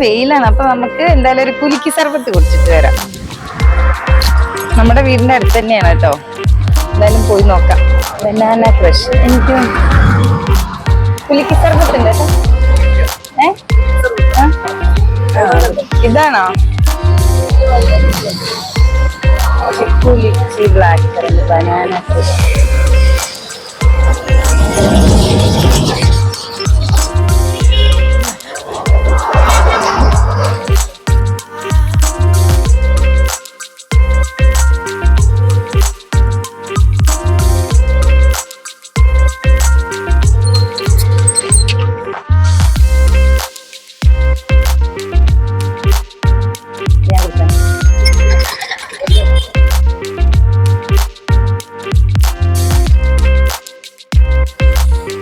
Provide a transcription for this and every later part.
വെയിലാണ്. അപ്പൊ നമുക്ക് എന്തായാലും ഒരു കുലുക്കി സർബത്ത് കുടിച്ചിട്ട് വരാം. നമ്മുടെ വീടിന്റെ അടുത്ത് തന്നെയാണ് കേട്ടോ. എന്തായാലും പോയി നോക്കാം. Banana crush. എനിക്ക് കുലുക്കി സർബത്തുണ്ട് കേട്ടോ. ഇതാണോ കുലുക്കി ബ്ലാക്ക് കളർ ബനാന ക്രഷ്?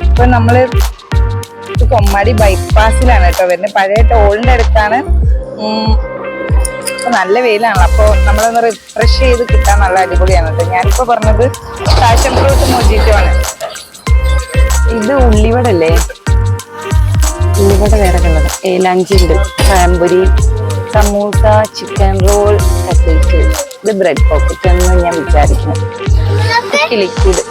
ഇപ്പൊ നമ്മള് കൊമ്മാടി ബൈപ്പാസിലാണ് കേട്ടോ വരുന്നത്. പഴയ ടോളിന്റെ അടുത്താണ്. നല്ല വെയിലാണ്. അപ്പൊ നമ്മളൊന്ന് റിഫ്രഷ് ചെയ്ത് കിട്ടാൻ നല്ല അടിപൊളിയാണ് കേട്ടോ. ഞാനിപ്പോ പറഞ്ഞത് പാഷൻ ഫ്രൂട്ട് മൊജിറ്റോ ആണ്. ഇത് ഉള്ളിവട അല്ലേ? ഉള്ളിവട വേറെ കളർ. ലഞ്ചുണ്ട്, പാമ്പുരി, സമൂസ, ചിക്കൻ റോൾ, കട്ട്ലേറ്റ്. ഇത് ബ്രെഡ് പോക്കറ്റ് എന്ന് ഞാൻ വിചാരിക്കുന്നു. ലിക്വിഡ്